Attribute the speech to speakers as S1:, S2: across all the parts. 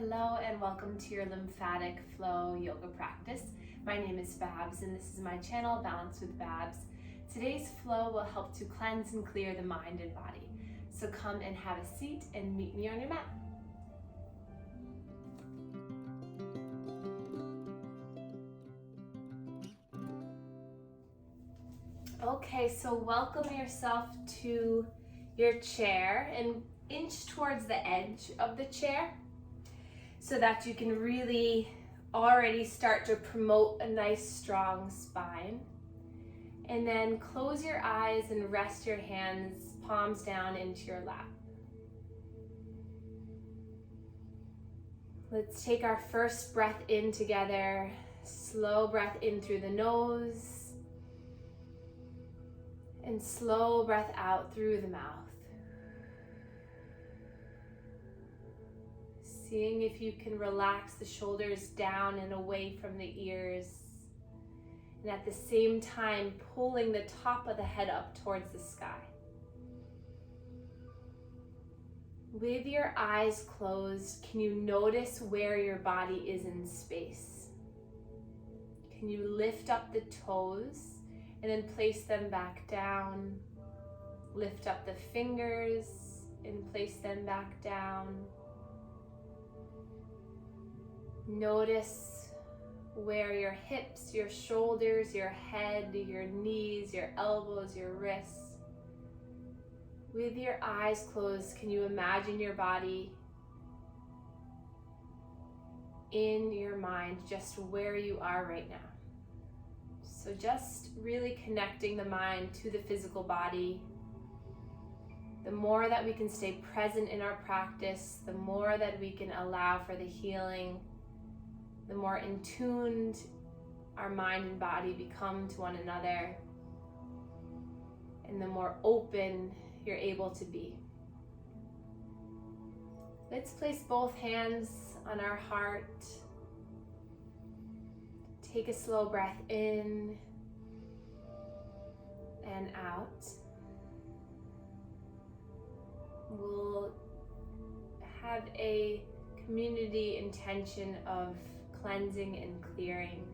S1: Hello and welcome to your lymphatic flow yoga practice. My name is Babz and this is my channel, Balance with Babz. Today's flow will help to cleanse and clear the mind and body. So come and have a seat and meet me on your mat. Okay, so welcome yourself to your chair and inch towards the edge of the chair, so that you can really already start to promote a nice strong spine. And then close your eyes and rest your hands, palms down into your lap. Let's take our first breath in together. Slow breath in through the nose and slow breath out through the mouth. Seeing if you can relax the shoulders down and away from the ears. And at the same time, pulling the top of the head up towards the sky. With your eyes closed, can you notice where your body is in space? Can you lift up the toes and then place them back down? Lift up the fingers and place them back down. Notice where your hips, your shoulders, your head, your knees, your elbows, your wrists. With your eyes closed, can you imagine your body in your mind, just where you are right now? So just really connecting the mind to the physical body. The more that we can stay present in our practice, the more that we can allow for the healing, the more in tuned our mind and body become to one another, and the more open you're able to be. Let's place both hands on our heart. Take a slow breath in and out. We'll have a community intention of cleansing and clearing.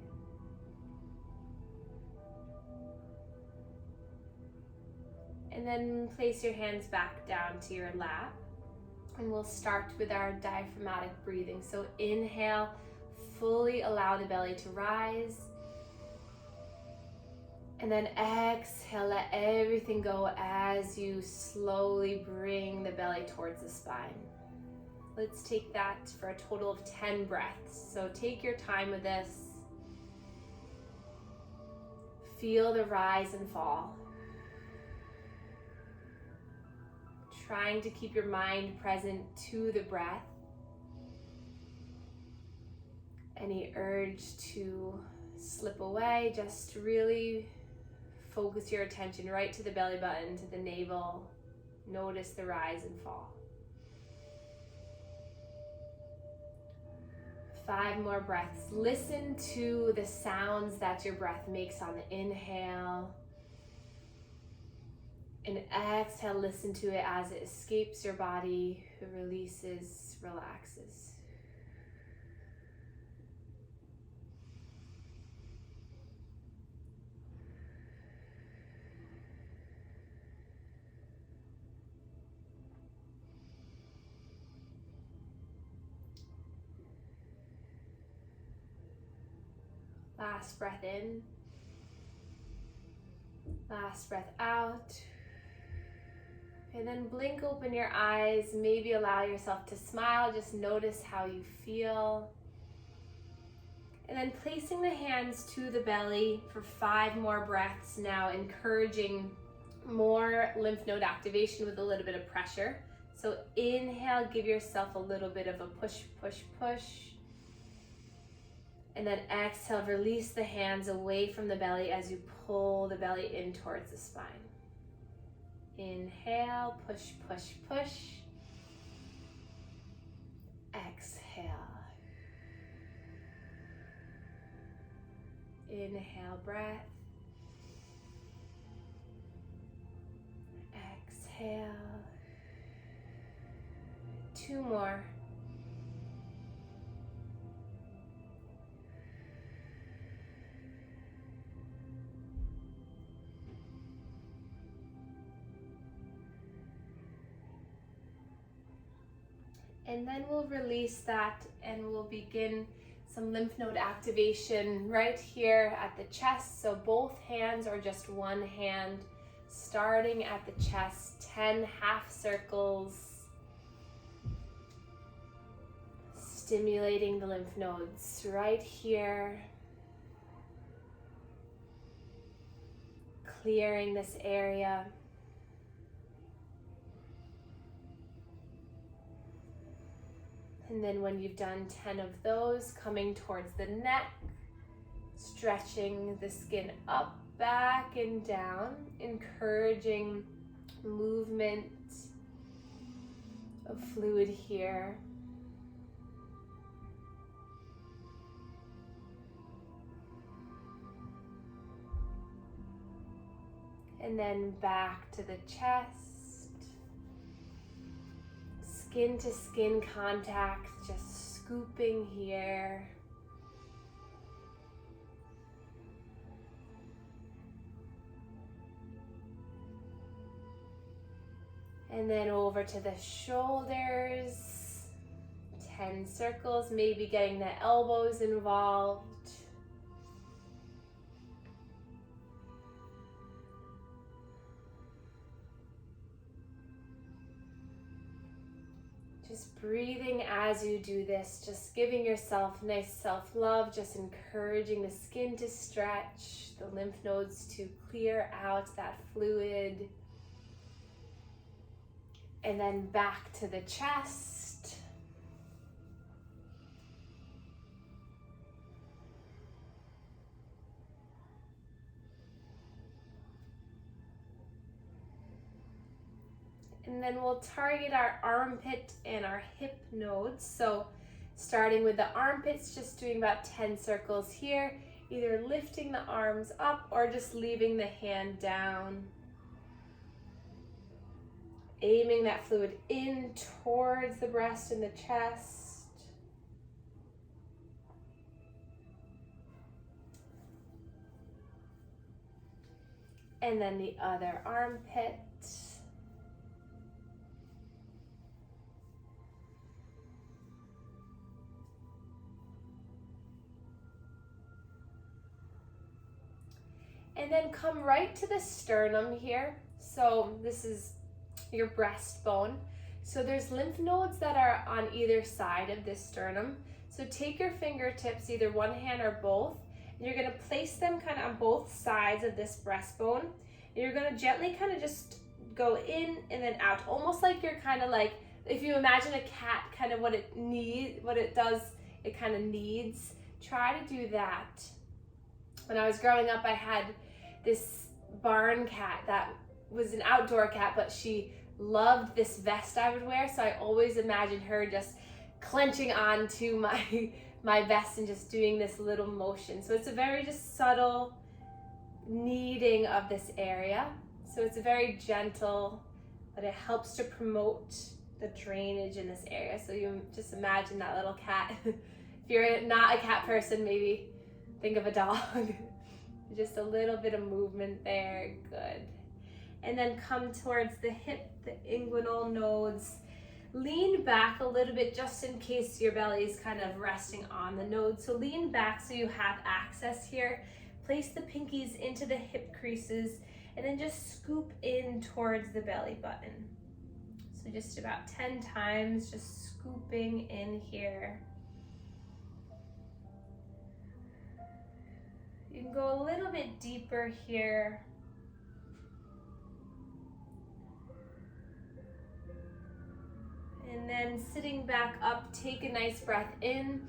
S1: And then place your hands back down to your lap. And we'll start with our diaphragmatic breathing. So inhale, fully allow the belly to rise. And then exhale, let everything go as you slowly bring the belly towards the spine. Let's take that for a total of 10 breaths. So take your time with this. Feel the rise and fall. Trying to keep your mind present to the breath. Any urge to slip away, just really focus your attention right to the belly button, to the navel. Notice the rise and fall. 5 more breaths. Listen to the sounds that your breath makes on the inhale. And exhale, listen to it as it escapes your body, releases, relaxes. Last breath in, last breath out, and then blink open your eyes, maybe allow yourself to smile, just notice how you feel. And then placing the hands to the belly for 5 more breaths now, encouraging more lymph node activation with a little bit of pressure. So inhale, give yourself a little bit of a push, push, push. And then exhale, release the hands away from the belly as you pull the belly in towards the spine. Inhale, push, push, push. Exhale. Inhale, breath. Exhale. 2 more. And then we'll release that and we'll begin some lymph node activation right here at the chest. So both hands or just one hand, starting at the chest, 10 half circles, stimulating the lymph nodes right here, clearing this area. And then when you've done 10 of those, coming towards the neck, stretching the skin up, back, and down, encouraging movement of fluid here. And then back to the chest. Skin to skin contact, just scooping here. And then over to the shoulders, 10 circles, maybe getting the elbows involved. Just breathing as you do this, just giving yourself nice self-love, just encouraging the skin to stretch, the lymph nodes to clear out that fluid. And then back to the chest. And then we'll target our armpit and our hip nodes. So starting with the armpits, just doing about 10 circles here, either lifting the arms up or just leaving the hand down. Aiming that fluid in towards the breast and the chest. And then the other armpit. And then come right to the sternum here. So this is your breastbone. So there's lymph nodes that are on either side of this sternum. So take your fingertips, either one hand or both, and you're gonna place them kind of on both sides of this breastbone. And you're gonna gently kind of just go in and then out, almost like you're kind of like, if you imagine a cat, kind of what it does, it kind of needs. Try to do that. When I was growing up, I had this barn cat that was an outdoor cat, but she loved this vest I would wear, so I always imagined her just clenching onto my vest and just doing this little motion. So it's a very just subtle kneading of this area. So it's very gentle, but it helps to promote the drainage in this area. So you just imagine that little cat. If you're not a cat person, maybe think of a dog. Just a little bit of movement there, good. And then come towards the hip, the inguinal nodes. Lean back a little bit just in case your belly is kind of resting on the node. So lean back so you have access here. Place the pinkies into the hip creases and then just scoop in towards the belly button. So just about 10 times, just scooping in here. You can go a little bit deeper here. And then sitting back up, take a nice breath in.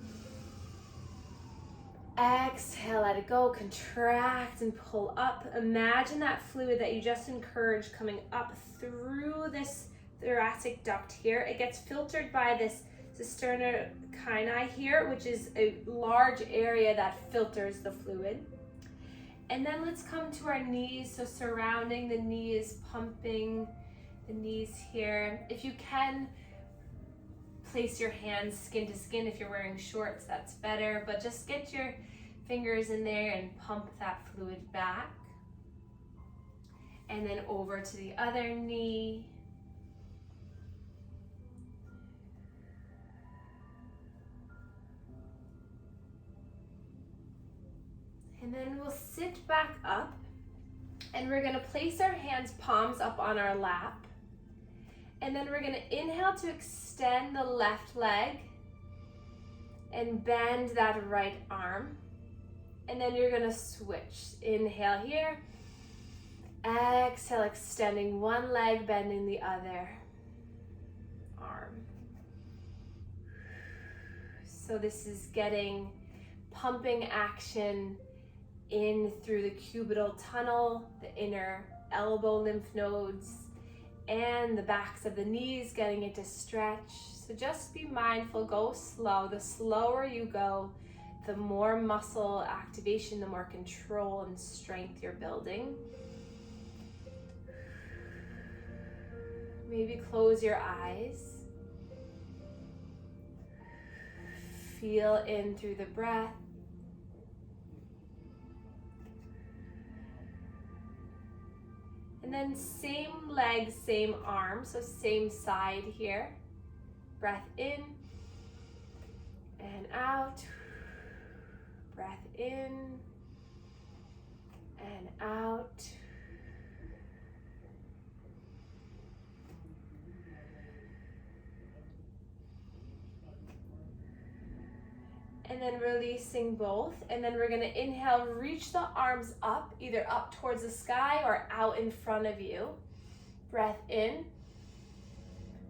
S1: Exhale, let it go, contract and pull up. Imagine that fluid that you just encouraged coming up through this thoracic duct here. It gets filtered by this cisternocini here, which is a large area that filters the fluid. And then let's come to our knees. So surrounding the knees, pumping the knees here. If you can, place your hands skin to skin. If you're wearing shorts, that's better, but just get your fingers in there and pump that fluid back. And then over to the other knee. And then we'll sit back up, and we're gonna place our hands palms up on our lap. And then we're gonna inhale to extend the left leg and bend that right arm. And then you're gonna switch. Inhale here. Exhale, extending one leg, bending the other arm. So this is getting pumping action in through the cubital tunnel, the inner elbow lymph nodes, and the backs of the knees, getting it to stretch. So just be mindful, go slow. The slower you go, the more muscle activation, the more control and strength you're building. Maybe close your eyes. Feel in through the breath. And then same leg, same arm, so same side here. Breath in and out. Breath in and out. And then releasing both. And then we're gonna inhale, reach the arms up, either up towards the sky or out in front of you. Breath in.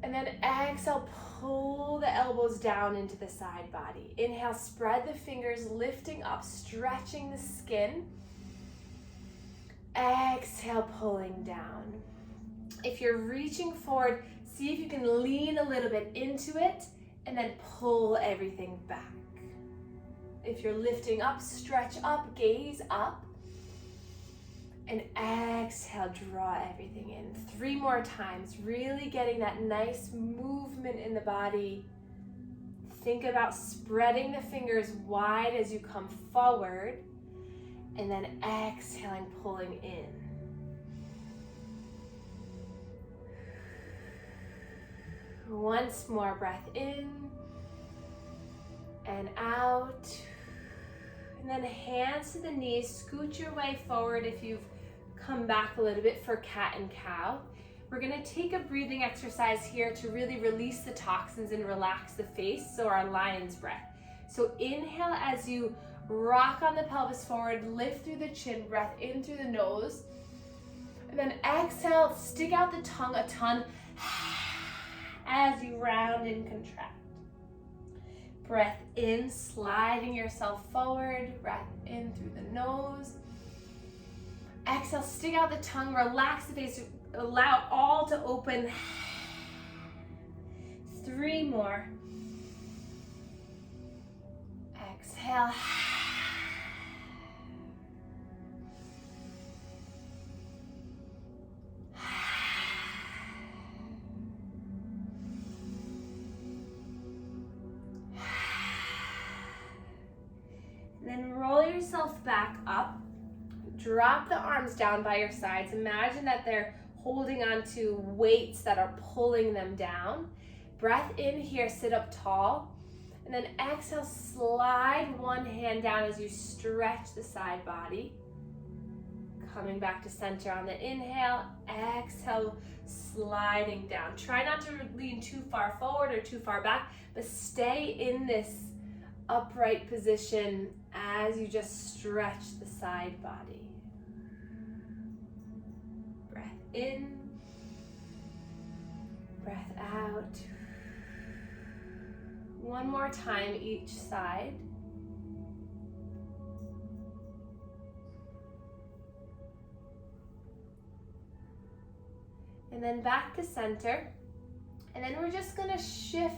S1: And then exhale, pull the elbows down into the side body. Inhale, spread the fingers, lifting up, stretching the skin. Exhale, pulling down. If you're reaching forward, see if you can lean a little bit into it and then pull everything back. If you're lifting up, stretch up, gaze up. And exhale, draw everything in. 3 more times, really getting that nice movement in the body. Think about spreading the fingers wide as you come forward, and then exhaling, pulling in. Once more, breath in and out. And then hands to the knees, scoot your way forward if you've come back a little bit for cat and cow. We're gonna take a breathing exercise here to really release the toxins and relax the face, so our lion's breath. So inhale as you rock on the pelvis forward, lift through the chin, breath in through the nose. And then exhale, stick out the tongue a ton as you round and contract. Breath in, sliding yourself forward, breath in through the nose. Exhale, stick out the tongue, relax the face, allow all to open. 3 more. Exhale. Then roll yourself back up. Drop the arms down by your sides. Imagine that they're holding on to weights that are pulling them down. Breath in here, sit up tall. And then exhale, slide one hand down as you stretch the side body. Coming back to center on the inhale. Exhale, sliding down. Try not to lean too far forward or too far back, but stay in this upright position as you just stretch the side body. Breath in, breath out. One more time each side. And then back to center. And then we're just gonna shift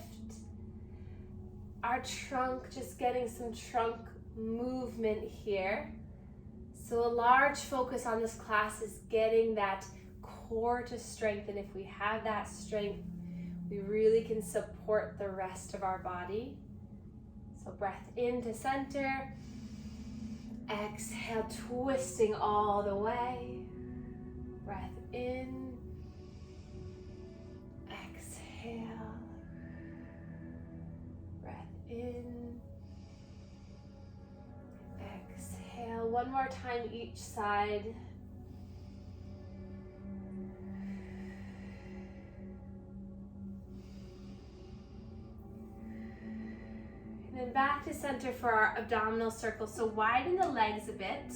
S1: our trunk, just getting some trunk movement here. So a large focus on this class is getting that core to strengthen. If we have that strength, we really can support the rest of our body. So breath into center. Exhale, twisting all the way. Breath in. Exhale. Breath in. Exhale. one more time each side. And then back to center for our abdominal circle. So widen the legs a bit,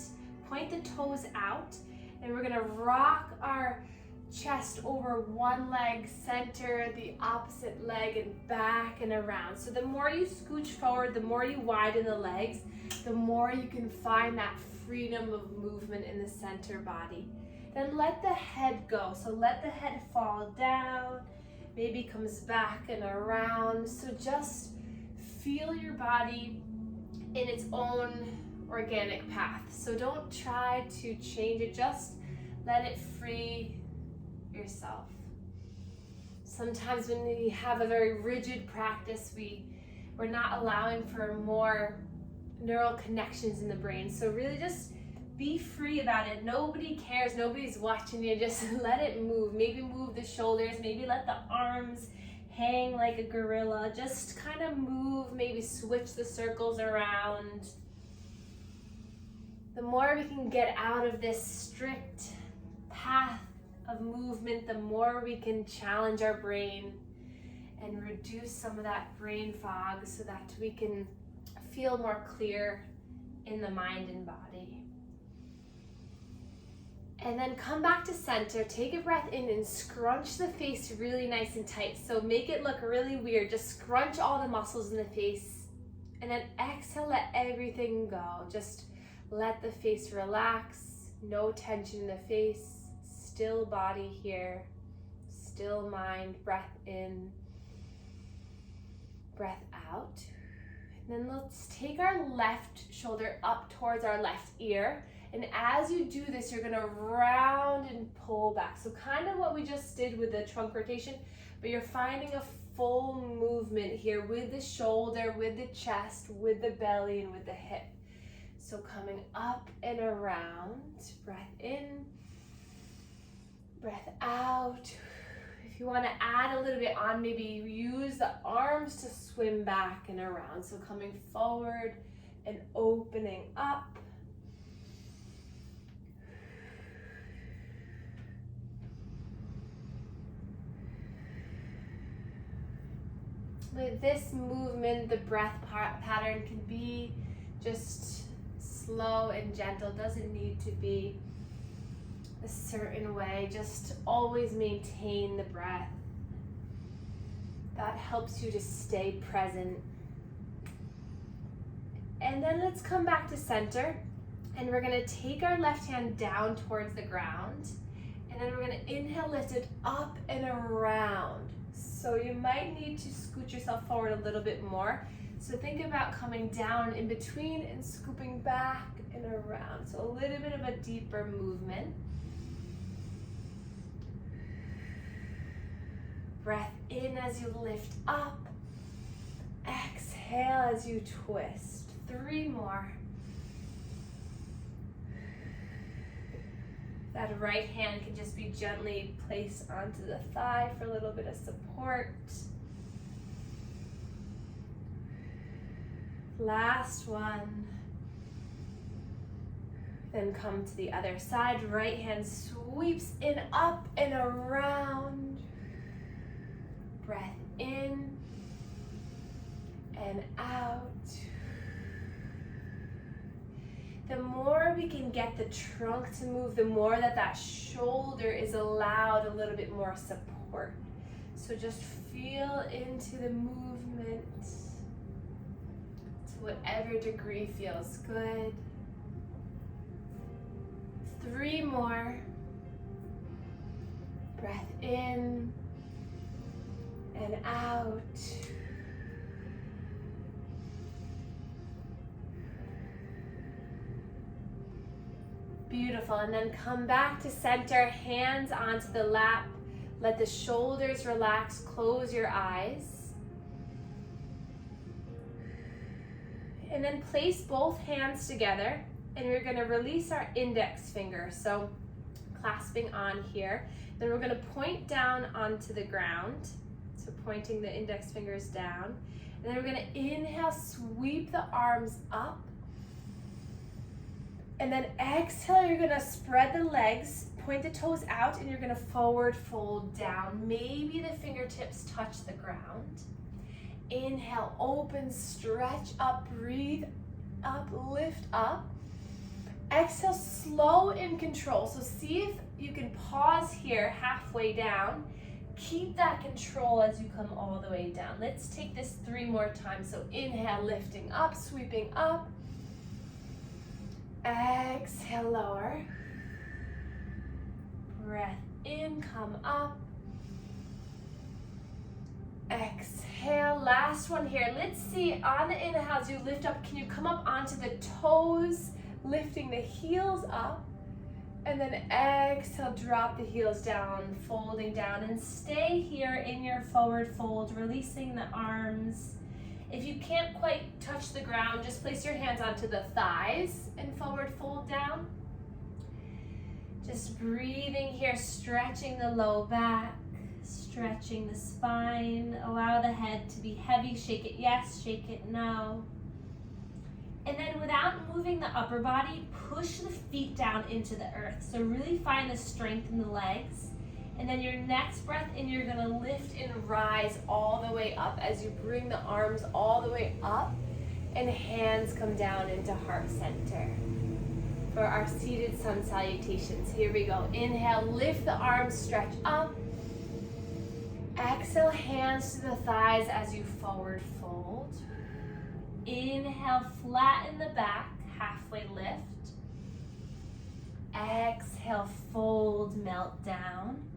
S1: point the toes out, and we're gonna rock our chest over one leg, center the opposite leg, and back and around. So the more you scooch forward, the more you widen the legs, the more you can find that freedom of movement in the center body. Then let the head go. So let the head fall down, maybe comes back and around. So just feel your body in its own organic path. So don't try to change it, just let it free yourself. Sometimes when we have a very rigid practice, we're not allowing for more neural connections in the brain. So really just be free about it. Nobody cares, nobody's watching you, just let it move. Maybe move the shoulders, maybe let the arms hang like a gorilla. Just kind of move, maybe switch the circles around. The more we can get out of this strict path of movement, the more we can challenge our brain and reduce some of that brain fog so that we can feel more clear in the mind and body. And then come back to center, take a breath in and scrunch the face really nice and tight. So make it look really weird. Just scrunch all the muscles in the face and then exhale, let everything go. Just let the face relax, no tension in the face, still body here, still mind, breath in, breath out. And then let's take our left shoulder up towards our left ear. And as you do this, you're gonna round and pull back. So kind of what we just did with the trunk rotation, but you're finding a full movement here with the shoulder, with the chest, with the belly, and with the hip. So coming up and around, breath in, breath out. If you want to add a little bit on, maybe use the arms to swim back and around. So coming forward and opening up. With this movement, the breath pattern can be just slow and gentle. Doesn't need to be a certain way. Just always maintain the breath. That helps you to stay present. And then let's come back to center. And we're gonna take our left hand down towards the ground. And then we're gonna inhale, lift it up and around. So you might need to scoot yourself forward a little bit more. So think about coming down in between and scooping back and around. So a little bit of a deeper movement. Breath in as you lift up. Exhale as you twist. 3 more. That right hand can just be gently placed onto the thigh for a little bit of support. Last one. Then come to the other side. Right hand sweeps in, up and around. Breath in and out. The more we can get the trunk to move, the more that shoulder is allowed a little bit more support. So just feel into the movement to whatever degree feels good. 3 more. Breath in and out. Beautiful, and then come back to center, hands onto the lap. Let the shoulders relax, close your eyes. And then place both hands together, and we're gonna release our index finger, so clasping on here. Then we're gonna point down onto the ground, so pointing the index fingers down. And then we're gonna inhale, sweep the arms up. And then exhale, you're gonna spread the legs, point the toes out, and you're gonna forward fold down. Maybe the fingertips touch the ground. Inhale, open, stretch up, breathe up, lift up. Exhale, slow and control. So see if you can pause here halfway down. Keep that control as you come all the way down. Let's take this 3 more times. So inhale, lifting up, sweeping up. Exhale, lower. Breath in, come up. Exhale, last one here. Let's see, on the inhale, as you lift up, can you come up onto the toes, lifting the heels up? And then exhale, drop the heels down, folding down, and stay here in your forward fold, releasing the arms. If you can't quite touch the ground, just place your hands onto the thighs and forward fold down. Just breathing here, stretching the low back, stretching the spine. Allow the head to be heavy. Shake it yes, shake it no. And then without moving the upper body, push the feet down into the earth. So really find the strength in the legs. And then your next breath in, you're gonna lift and rise all the way up as you bring the arms all the way up and hands come down into heart center for our seated sun salutations. Here we go. Inhale, lift the arms, stretch up. Exhale, hands to the thighs as you forward fold. Inhale, flatten the back, halfway lift. Exhale, fold, melt down.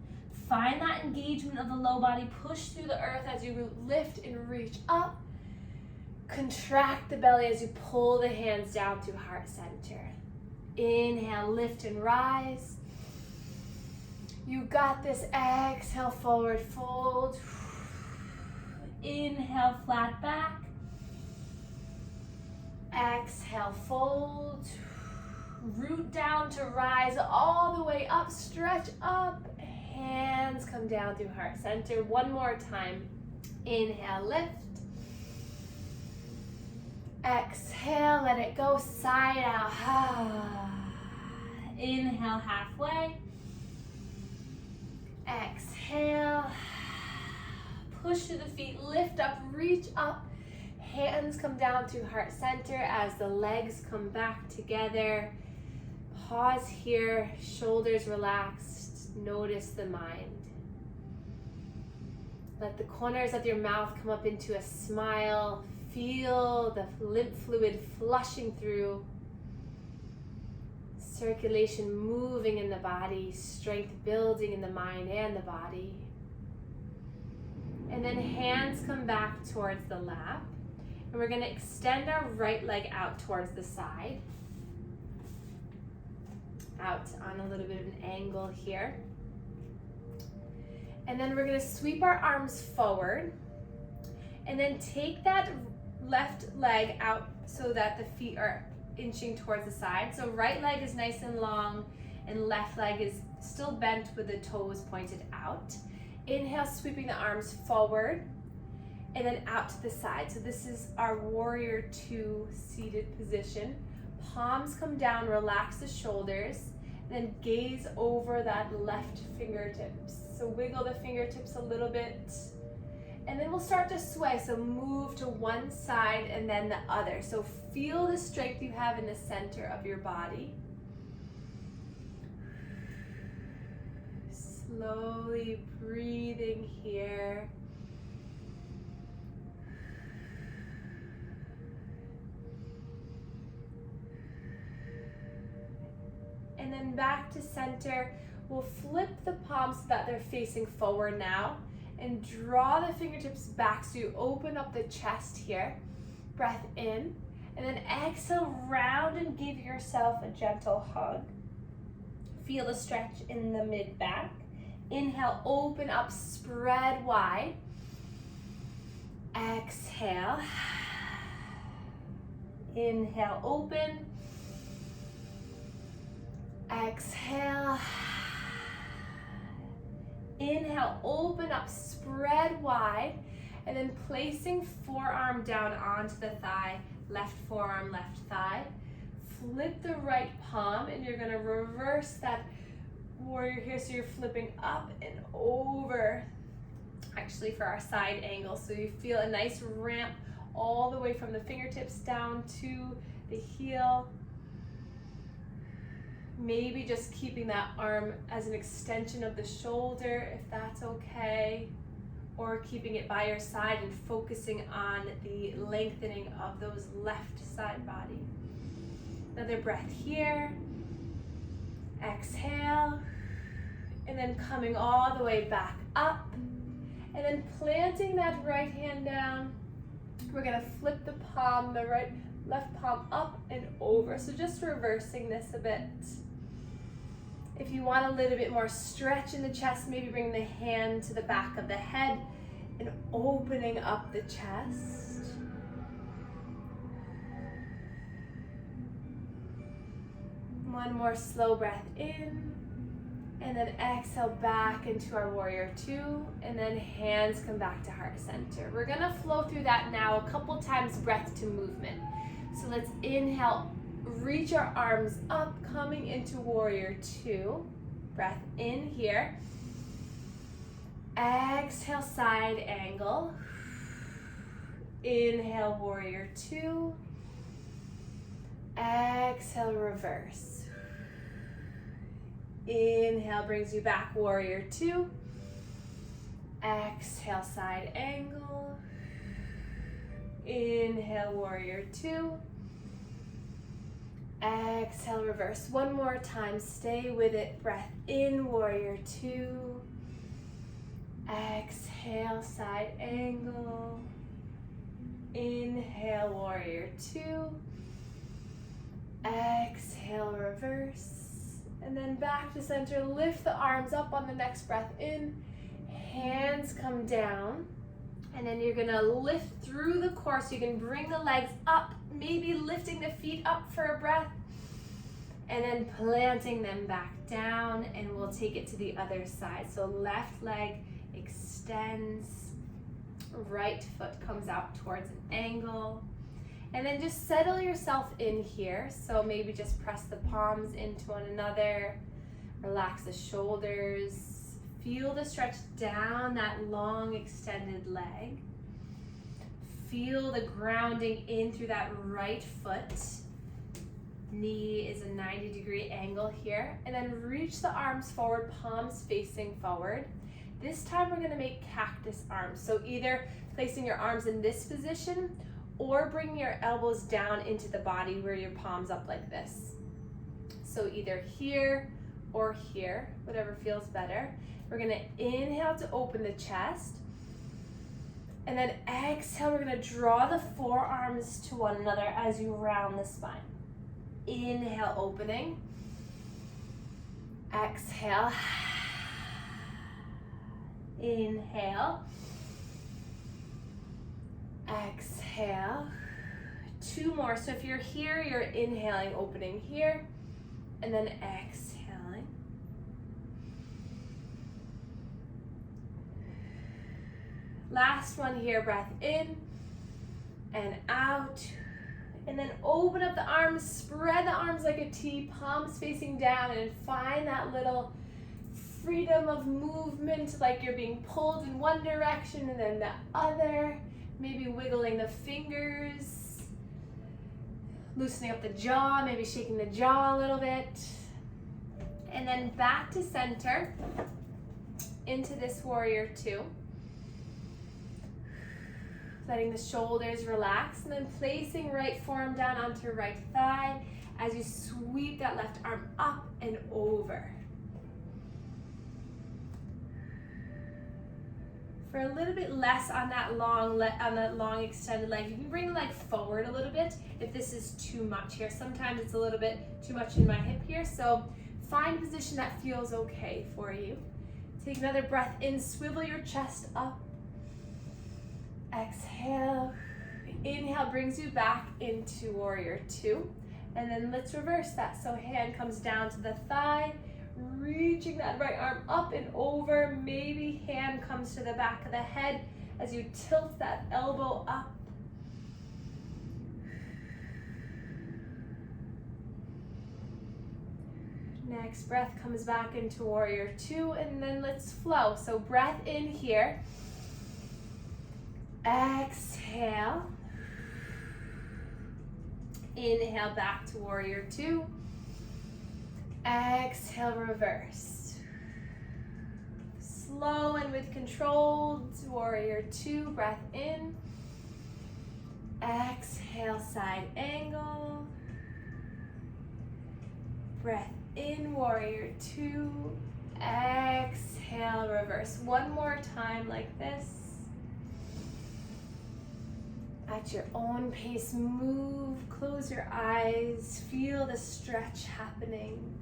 S1: Find that engagement of the low body. Push through the earth as you lift and reach up. Contract the belly as you pull the hands down through heart center. Inhale, lift and rise. You got this. Exhale, forward fold. Inhale, flat back. Exhale, fold. Root down to rise all the way up. Stretch up. Hands come down through heart center. One more time. Inhale, lift. Exhale, let it go side out. Inhale, halfway. Exhale. Push through the feet, lift up, reach up. Hands come down through heart center as the legs come back together. Pause here, shoulders relaxed. Notice the mind. Let the corners of your mouth come up into a smile. Feel the lymph fluid flushing through. Circulation moving in the body, strength building in the mind and the body. And then hands come back towards the lap. And we're going to extend our right leg out towards the side. Out on a little bit of an angle here. And then we're going to sweep our arms forward. And then take that left leg out so that the feet are inching towards the side. So right leg is nice and long and left leg is still bent with the toes pointed out. Inhale, sweeping the arms forward and then out to the side. So this is our warrior 2 seated position. Palms come down, relax the shoulders, and then gaze over that left fingertips. So wiggle the fingertips a little bit. And then we'll start to sway, so move to one side and then the other. So feel the strength you have in the center of your body. Slowly breathing here. And then back to center. We'll flip the palms so that they're facing forward now. And draw the fingertips back so you open up the chest here. Breath in. And then exhale, round and give yourself a gentle hug. Feel the stretch in the mid-back. Inhale, open up, spread wide. Exhale. Inhale, open. Exhale. Inhale, open up, spread wide, and then placing forearm down onto the thigh, left forearm, left thigh. flip the right palm and you're gonna reverse that warrior here. So you're flipping up and over, actually for our side angle. So you feel a nice ramp all the way from the fingertips down to the heel. Maybe just keeping that arm as an extension of the shoulder, if that's okay, or keeping it by your side and focusing on the lengthening of those left side body. Another breath here. Exhale, and then coming all the way back up, and then planting that right hand down. We're gonna flip the palm, the left palm up and over. So just reversing this a bit. If you want a little bit more stretch in the chest, maybe bring the hand to the back of the head and opening up the chest. One more slow breath in, and then exhale back into our warrior two, and then hands come back to heart center. We're gonna flow through that now a couple times, breath to movement. So let's inhale, reach our arms up, coming into warrior two. Breath in here. Exhale, side angle. Inhale, warrior two. Exhale, reverse. Inhale brings you back, warrior two. Exhale, side angle. Inhale, warrior two. Exhale, reverse. One more time, stay with it. Breath in, warrior two. Exhale, side angle. Inhale, warrior two. Exhale, reverse. And then back to center. Lift the arms up on the next breath in. Hands come down. And then you're gonna lift through the core, so you can bring the legs up, maybe lifting the feet up for a breath, and then planting them back down, and we'll take it to the other side. So left leg extends, right foot comes out towards an angle, and then just settle yourself in here. So maybe just press the palms into one another, relax the shoulders. Feel the stretch down that long extended leg. Feel the grounding in through that right foot. Knee is a 90-degree angle here. And then reach the arms forward, palms facing forward. This time we're gonna make cactus arms. So either placing your arms in this position or bringing your elbows down into the body where your palms up like this. So either here or here, whatever feels better. We're gonna inhale to open the chest, and then exhale, we're gonna draw the forearms to one another as you round the spine. Inhale, opening. Exhale. Inhale. Exhale. Two more. So if you're here, you're inhaling, opening here, and then exhaling. Last one here, breath in and out. And then open up the arms, spread the arms like a T, palms facing down, and find that little freedom of movement, like you're being pulled in one direction and then the other. Maybe wiggling the fingers, loosening up the jaw, maybe shaking the jaw a little bit. And then back to center, into this warrior two. Letting the shoulders relax, and then placing right forearm down onto right thigh as you sweep that left arm up and over. For a little bit less on that long extended leg, you can bring the leg forward a little bit if this is too much here. Sometimes it's a little bit too much in my hip here, so find a position that feels okay for you. Take another breath in, swivel your chest up. Exhale. Inhale brings you back into warrior two. And then let's reverse that. So hand comes down to the thigh, reaching that right arm up and over. Maybe hand comes to the back of the head as you tilt that elbow up. Next breath comes back into warrior two, and then let's flow. So breath in here. Exhale. Inhale back to warrior two. Exhale, reverse. Slow and with control, warrior two, breath in. Exhale, side angle. Breath in, warrior two. Exhale, reverse. One more time like this. At your own pace, move, close your eyes, feel the stretch happening.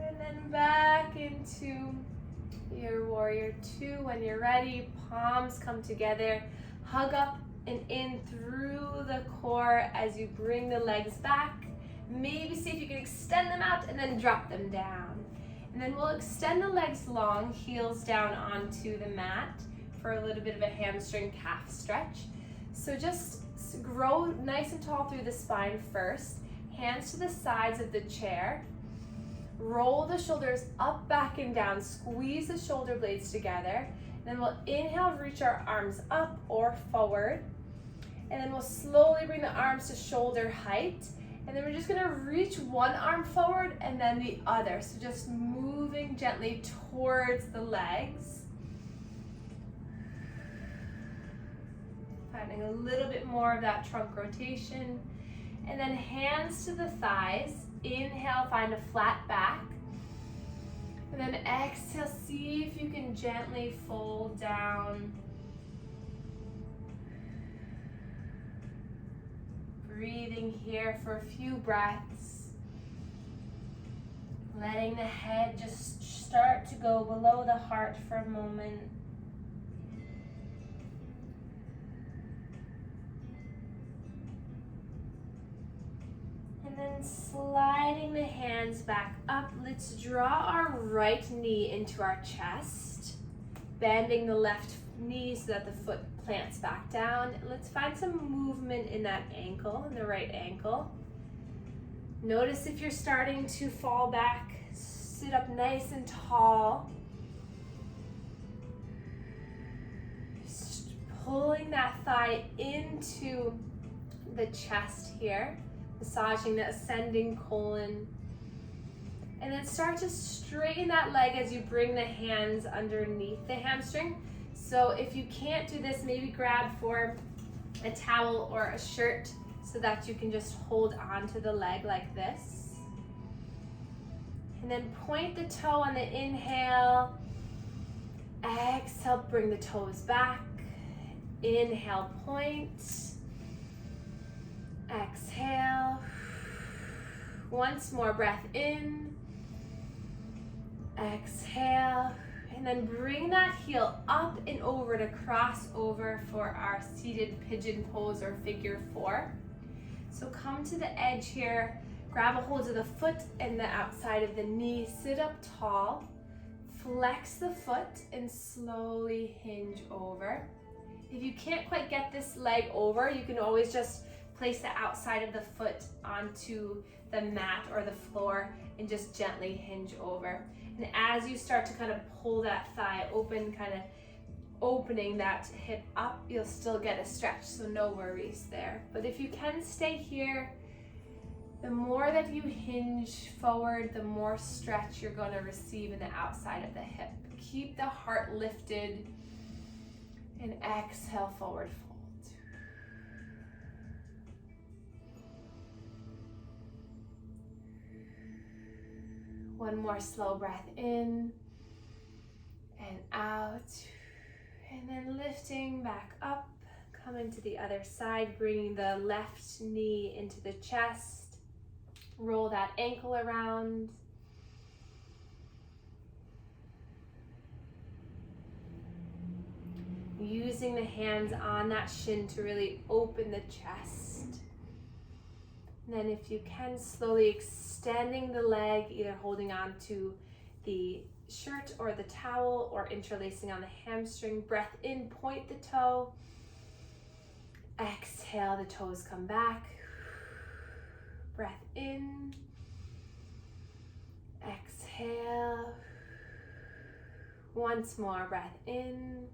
S1: And then back into your warrior two. When you're ready, palms come together, hug up and in through the core as you bring the legs back. Maybe see if you can extend them out and then drop them down. And then we'll extend the legs long, heels down onto the mat for a little bit of a hamstring calf stretch. So just grow nice and tall through the spine first. Hands to the sides of the chair. Roll the shoulders up, back, and down. Squeeze the shoulder blades together. And then we'll inhale, reach our arms up or forward. And then we'll slowly bring the arms to shoulder height. And then we're just gonna reach one arm forward and then the other. So just moving gently towards the legs. Finding a little bit more of that trunk rotation. And then hands to the thighs. Inhale, find a flat back. And then exhale, see if you can gently fold down. Breathing here for a few breaths. Letting the head just start to go below the heart for a moment. And then sliding the hands back up. Let's draw our right knee into our chest. Bending the left knee so that the foot plants back down. Let's find some movement in that ankle, in the right ankle. Notice if you're starting to fall back, sit up nice and tall. Just pulling that thigh into the chest here, massaging the ascending colon. And then start to straighten that leg as you bring the hands underneath the hamstring. So if you can't do this, maybe grab for a towel or a shirt so that you can just hold on to the leg like this. And then point the toe on the inhale. Exhale, bring the toes back. Inhale, point. Exhale. Once more, breath in. Exhale. And then bring that heel up and over to cross over for our seated pigeon pose or figure four. So come to the edge here, grab a hold of the foot and the outside of the knee, sit up tall, flex the foot and slowly hinge over. If you can't quite get this leg over, you can always just place the outside of the foot onto the mat or the floor and just gently hinge over. And as you start to kind of pull that thigh open, kind of opening that hip up, you'll still get a stretch, so no worries there. But if you can stay here, the more that you hinge forward, the more stretch you're going to receive in the outside of the hip. Keep the heart lifted and exhale, forward fold. One more slow breath in and out, and then lifting back up, coming to the other side, bringing the left knee into the chest, roll that ankle around. Using the hands on that shin to really open the chest. And then if you can, slowly extending the leg, either holding on to the shirt or the towel or interlacing on the hamstring. Breath in, point the toe. Exhale, the toes come back. Breath in. Exhale. Once more, breath in.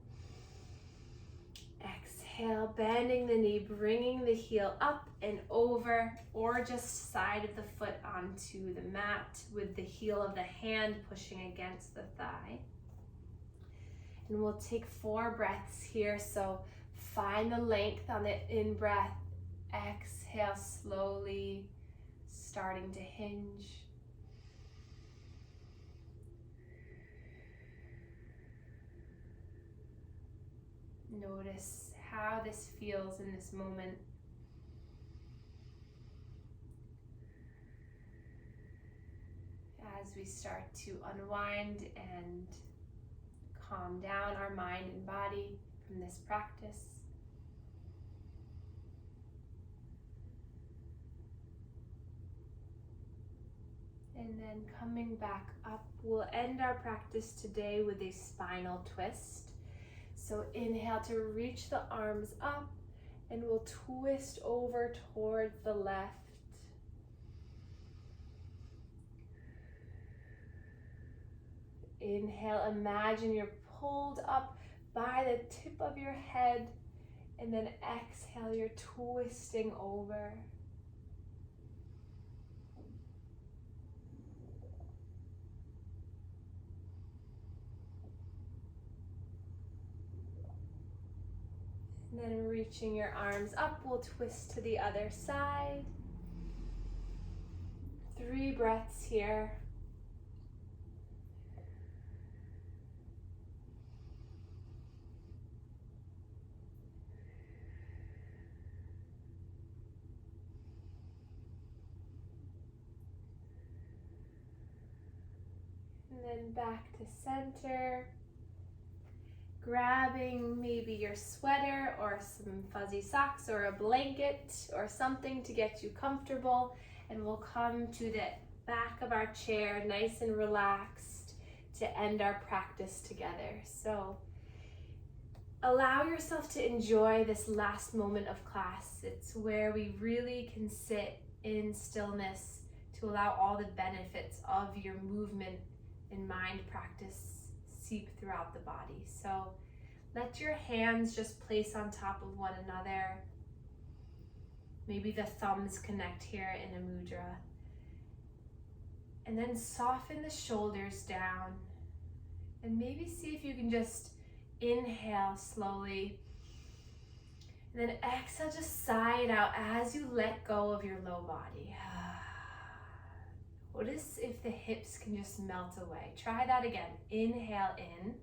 S1: Exhale, bending the knee, bringing the heel up and over, or just side of the foot onto the mat with the heel of the hand pushing against the thigh. And we'll take 4 breaths here, so find the length on the in-breath. Exhale slowly, starting to hinge. Notice how this feels in this moment. As we start to unwind and calm down our mind and body from this practice. And then coming back up, we'll end our practice today with a spinal twist. So inhale to reach the arms up, and we'll twist over towards the left. Inhale, imagine you're pulled up by the tip of your head, and then exhale, you're twisting over. And then reaching your arms up, we'll twist to the other side. 3 breaths here. And then back to center. Grabbing maybe your sweater or some fuzzy socks or a blanket or something to get you comfortable, and we'll come to the back of our chair nice and relaxed to end our practice together. So allow yourself to enjoy this last moment of class. It's where we really can sit in stillness to allow all the benefits of your movement and mind practice seep throughout the body. So let your hands just place on top of one another. Maybe the thumbs connect here in a mudra. And then soften the shoulders down. And maybe see if you can just inhale slowly. And then exhale, just sigh it out as you let go of your low body. Notice if the hips can just melt away. Try that again. Inhale in.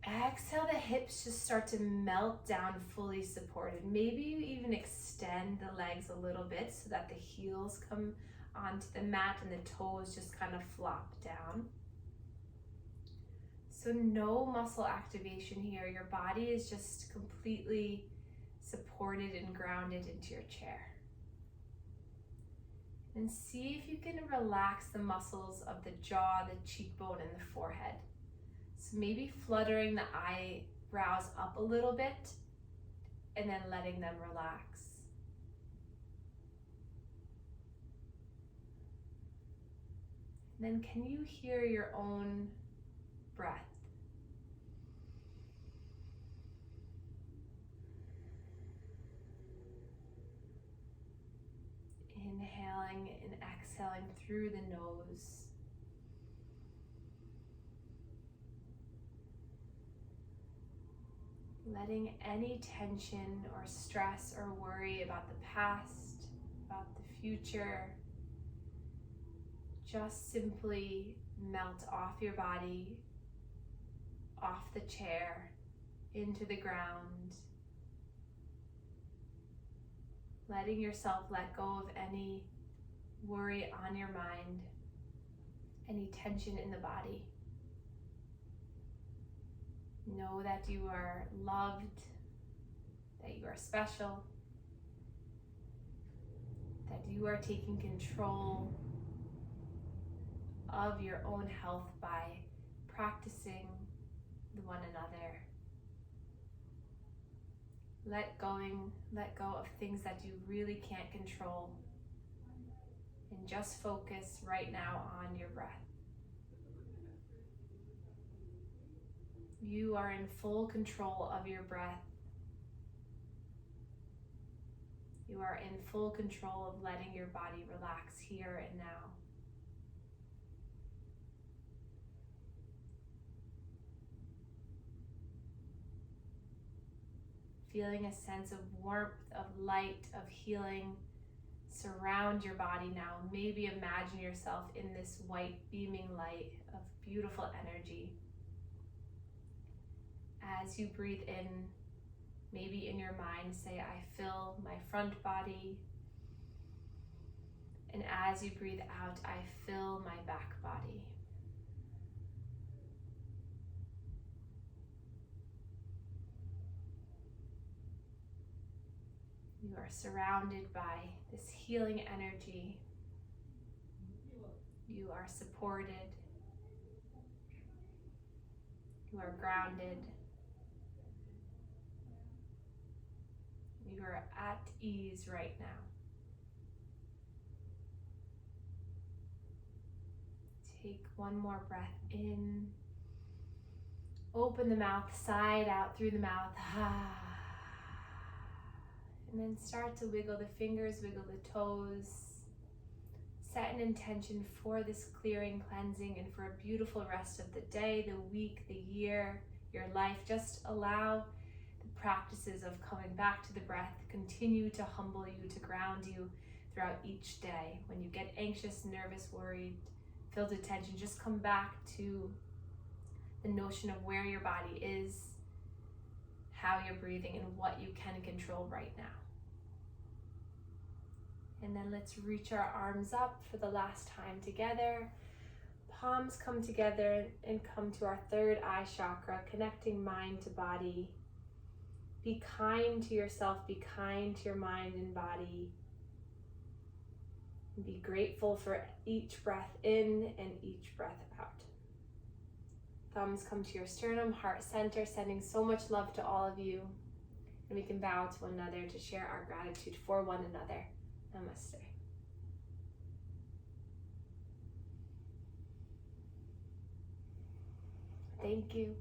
S1: Exhale, the hips just start to melt down, fully supported. Maybe you even extend the legs a little bit so that the heels come onto the mat and the toes just kind of flop down. So no muscle activation here. Your body is just completely supported and grounded into your chair. And see if you can relax the muscles of the jaw, the cheekbone, and the forehead. So maybe fluttering the eyebrows up a little bit and then letting them relax. And then can you hear your own breath? Inhaling and exhaling through the nose. Letting any tension or stress or worry about the past, about the future, just simply melt off your body, off the chair, into the ground. Letting yourself let go of any worry on your mind, any tension in the body. Know that you are loved, that you are special, that you are taking control of your own health by practicing one another. Let go of things that you really can't control. And just focus right now on your breath. You are in full control of your breath. You are in full control of letting your body relax here and now. Feeling a sense of warmth, of light, of healing surround your body now. Maybe imagine yourself in this white beaming light of beautiful energy. As you breathe in, maybe in your mind say, I fill my front body. And as you breathe out, I fill my back body. You are surrounded by this healing energy. You are supported. You are grounded. You are at ease right now. Take one more breath in. Open the mouth, side out through the mouth. And then start to wiggle the fingers, wiggle the toes. Set an intention for this clearing, cleansing, and for a beautiful rest of the day, the week, the year, your life. Just allow the practices of coming back to the breath continue to humble you, to ground you throughout each day. When you get anxious, nervous, worried, filled with tension, just come back to the notion of where your body is, how you're breathing, and what you can control right now. And then let's reach our arms up for the last time together. Palms come together and come to our third eye chakra, connecting mind to body. Be kind to yourself, be kind to your mind and body. And be grateful for each breath in and each breath out. Thumbs come to your sternum, heart center, sending so much love to all of you. And we can bow to one another to share our gratitude for one another. Namaste. Thank you.